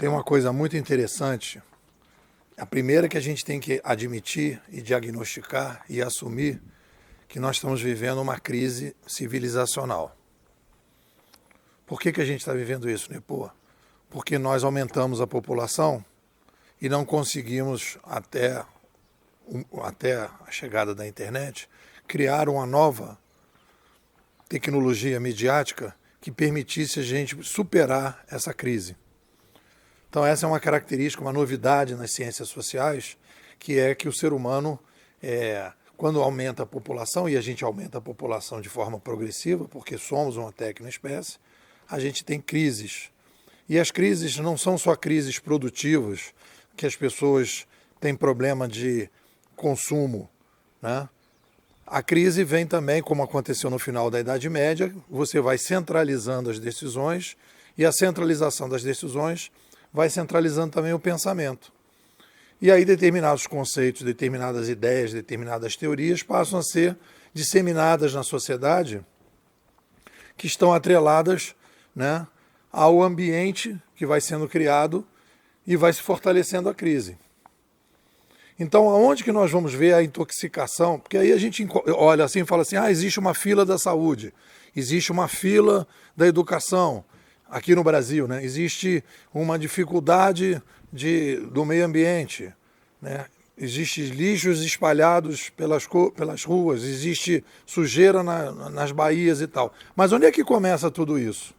Tem uma coisa muito interessante. A primeira que a gente tem que admitir e diagnosticar e assumir que nós estamos vivendo uma crise civilizacional. Por que a gente está vivendo isso, Nepô? Porque nós aumentamos a população e não conseguimos, até a chegada da internet, criar uma nova tecnologia midiática que permitisse a gente superar essa crise. Então essa é uma característica, uma novidade nas ciências sociais, que é que o ser humano, quando aumenta a população, e a gente aumenta a população de forma progressiva, porque somos uma tecnoespécie, a gente tem crises. E as crises não são só crises produtivas, que as pessoas têm problema de consumo, né? A crise vem também, como aconteceu no final da Idade Média, você vai centralizando as decisões, e a centralização das decisões vai centralizando também o pensamento. E aí determinados conceitos, determinadas ideias, determinadas teorias passam a ser disseminadas na sociedade, que estão atreladas, né, ao ambiente que vai sendo criado e vai se fortalecendo a crise. Então, aonde que nós vamos ver a intoxicação? Porque aí a gente olha assim e fala assim, existe uma fila da saúde, existe uma fila da educação, aqui no Brasil, né? Existe uma dificuldade do meio ambiente, né? Existem lixos espalhados pelas ruas, existe sujeira nas baías e tal. Mas onde é que começa tudo isso?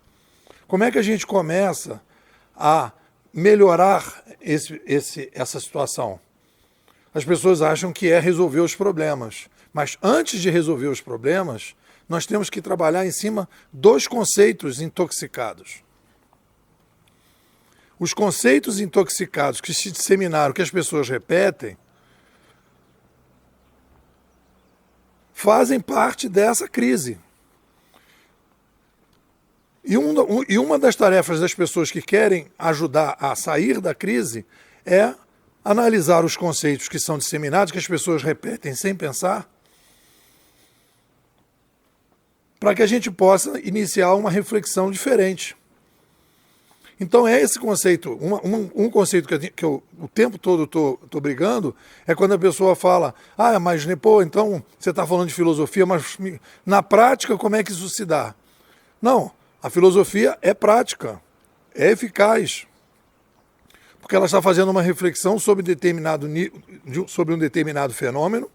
Como é que a gente começa a melhorar essa situação? As pessoas acham que é resolver os problemas, mas antes de resolver os problemas, nós temos que trabalhar em cima dos conceitos intoxicados. Os conceitos intoxicados que se disseminaram, que as pessoas repetem, fazem parte dessa crise. E uma das tarefas das pessoas que querem ajudar a sair da crise é analisar os conceitos que são disseminados, que as pessoas repetem sem pensar, para que a gente possa iniciar uma reflexão diferente. Então é esse conceito, um conceito que eu o tempo todo estou brigando, é quando a pessoa fala, mas Nepô, então você está falando de filosofia, mas na prática como é que isso se dá? Não, a filosofia é prática, é eficaz, porque ela está fazendo uma reflexão sobre um determinado fenômeno,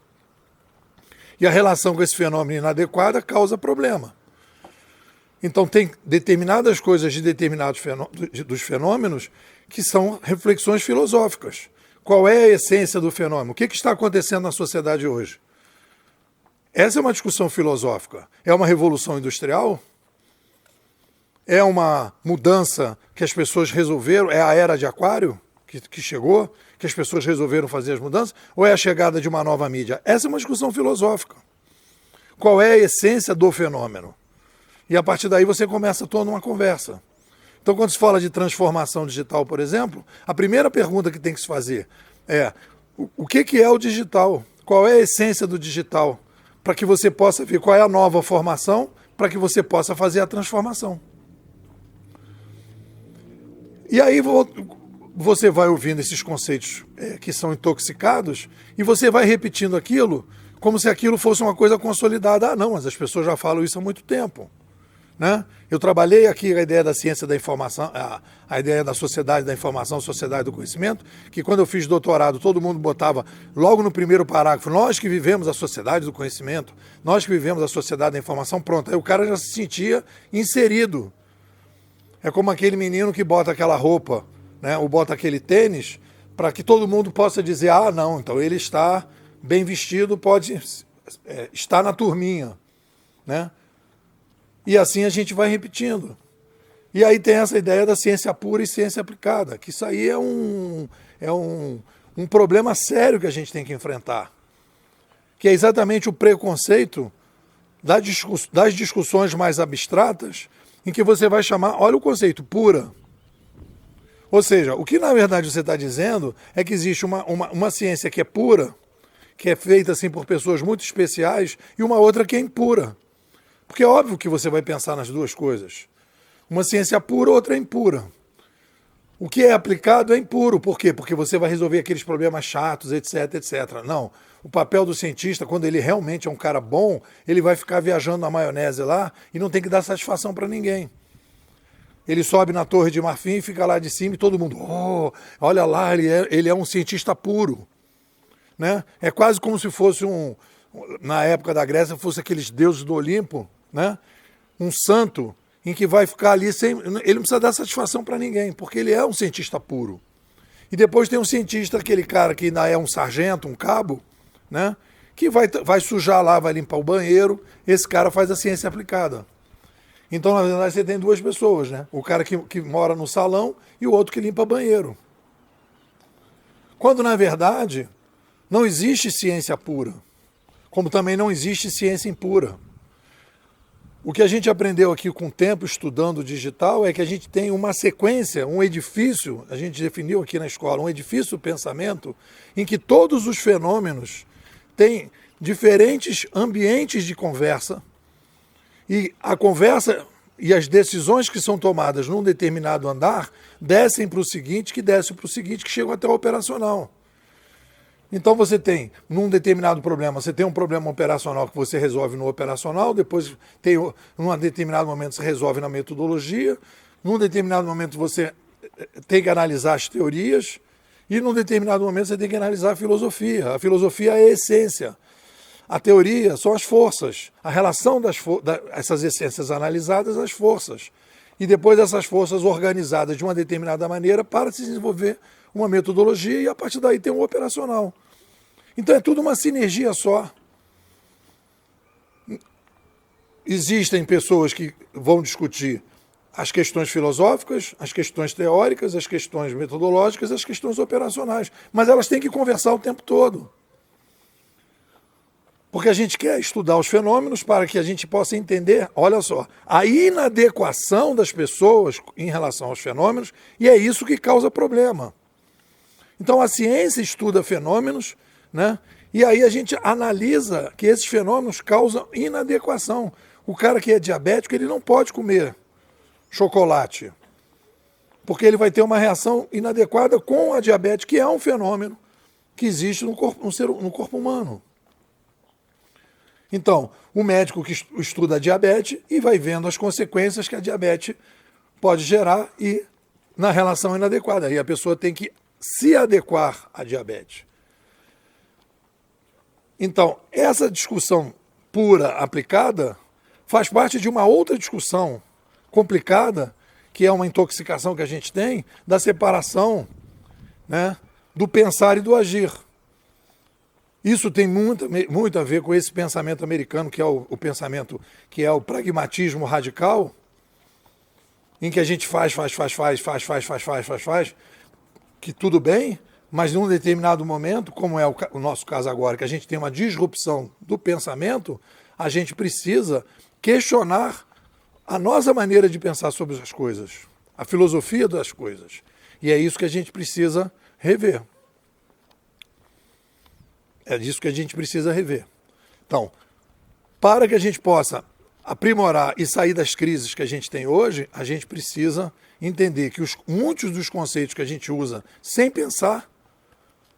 e a relação com esse fenômeno inadequada causa problema. Então tem determinadas coisas de determinados dos fenômenos que são reflexões filosóficas. Qual é a essência do fenômeno? O que está acontecendo na sociedade hoje? Essa é uma discussão filosófica. É uma revolução industrial? É uma mudança que as pessoas resolveram? É a era de Aquário que chegou? Que as pessoas resolveram fazer as mudanças? Ou é a chegada de uma nova mídia? Essa é uma discussão filosófica. Qual é a essência do fenômeno? E a partir daí você começa toda uma conversa. Então, quando se fala de transformação digital, por exemplo, a primeira pergunta que tem que se fazer é o que é o digital? Qual é a essência do digital? Para que você possa ver qual é a nova formação, para que você possa fazer a transformação. E aí você vai ouvindo esses conceitos que são intoxicados e você vai repetindo aquilo como se aquilo fosse uma coisa consolidada. Não, mas as pessoas já falam isso há muito tempo. Né? Eu trabalhei aqui a ideia da ciência da informação, a ideia da sociedade da informação, sociedade do conhecimento, que quando eu fiz doutorado todo mundo botava logo no primeiro parágrafo, nós que vivemos a sociedade do conhecimento, nós que vivemos a sociedade da informação, pronto, aí o cara já se sentia inserido. É como aquele menino que bota aquela roupa, né, ou bota aquele tênis, para que todo mundo possa dizer, não, então ele está bem vestido, pode estar na turminha, né? E assim a gente vai repetindo. E aí tem essa ideia da ciência pura e ciência aplicada, que isso aí é um problema sério que a gente tem que enfrentar, que é exatamente o preconceito das discussões mais abstratas, em que você vai chamar, olha o conceito, pura. Ou seja, o que na verdade você está dizendo é que existe uma ciência que é pura, que é feita assim por pessoas muito especiais, e uma outra que é impura. Porque é óbvio que você vai pensar nas duas coisas. Uma ciência pura, outra é impura. O que é aplicado é impuro. Por quê? Porque você vai resolver aqueles problemas chatos, etc, etc. Não. O papel do cientista, quando ele realmente é um cara bom, ele vai ficar viajando na maionese lá e não tem que dar satisfação para ninguém. Ele sobe na Torre de Marfim e fica lá de cima e todo mundo, oh, olha lá, ele é um cientista puro. Né? É quase como se fosse na época da Grécia, fosse aqueles deuses do Olimpo, né? Um santo em que vai ficar ali sem... Ele não precisa dar satisfação para ninguém, porque ele é um cientista puro. E depois tem um cientista, aquele cara que ainda é um sargento, um cabo, né? Que vai sujar lá, vai limpar o banheiro, esse cara faz a ciência aplicada. Então, na verdade, você tem duas pessoas, né? O cara que mora no salão e o outro que limpa banheiro. Quando, na verdade, não existe ciência pura, como também não existe ciência impura. O que a gente aprendeu aqui com o tempo estudando o digital é que a gente tem uma sequência, um edifício, a gente definiu aqui na escola, um edifício do pensamento, em que todos os fenômenos têm diferentes ambientes de conversa, e a conversa e as decisões que são tomadas num determinado andar descem para o seguinte, que descem para o seguinte, que chegam até o operacional. Então você tem, num determinado problema, você tem um problema operacional que você resolve no operacional, depois num determinado momento você resolve na metodologia, num determinado momento você tem que analisar as teorias, e num determinado momento você tem que analisar a filosofia. A filosofia é a essência. A teoria são as forças, a relação dessas essências analisadas às forças. E depois essas forças organizadas de uma determinada maneira para se desenvolver uma metodologia e a partir daí tem um operacional. Então é tudo uma sinergia só. Existem pessoas que vão discutir as questões filosóficas, as questões teóricas, as questões metodológicas, as questões operacionais. Mas elas têm que conversar o tempo todo. Porque a gente quer estudar os fenômenos para que a gente possa entender, olha só, a inadequação das pessoas em relação aos fenômenos, e é isso que causa problema. Então a ciência estuda fenômenos, né? E aí a gente analisa que esses fenômenos causam inadequação. O cara que é diabético, ele não pode comer chocolate, porque ele vai ter uma reação inadequada com a diabetes, que é um fenômeno que existe no corpo humano. Então, o médico que estuda a diabetes e vai vendo as consequências que a diabetes pode gerar e na relação inadequada. E a pessoa tem que se adequar à diabetes. Então, essa discussão pura aplicada faz parte de uma outra discussão complicada, que é uma intoxicação que a gente tem, da separação, né, do pensar e do agir. Isso tem muito a ver com esse pensamento americano, que é o pensamento, que é o pragmatismo radical, em que a gente faz, que tudo bem, mas num determinado momento, como é o nosso caso agora, que a gente tem uma disrupção do pensamento, a gente precisa questionar a nossa maneira de pensar sobre as coisas, a filosofia das coisas. E é isso que a gente precisa rever. É disso que a gente precisa rever. Então, para que a gente possa aprimorar e sair das crises que a gente tem hoje, a gente precisa entender que muitos dos conceitos que a gente usa sem pensar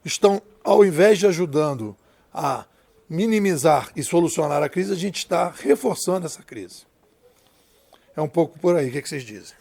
estão, ao invés de ajudando a minimizar e solucionar a crise, a gente está reforçando essa crise. É um pouco por aí. O que vocês dizem?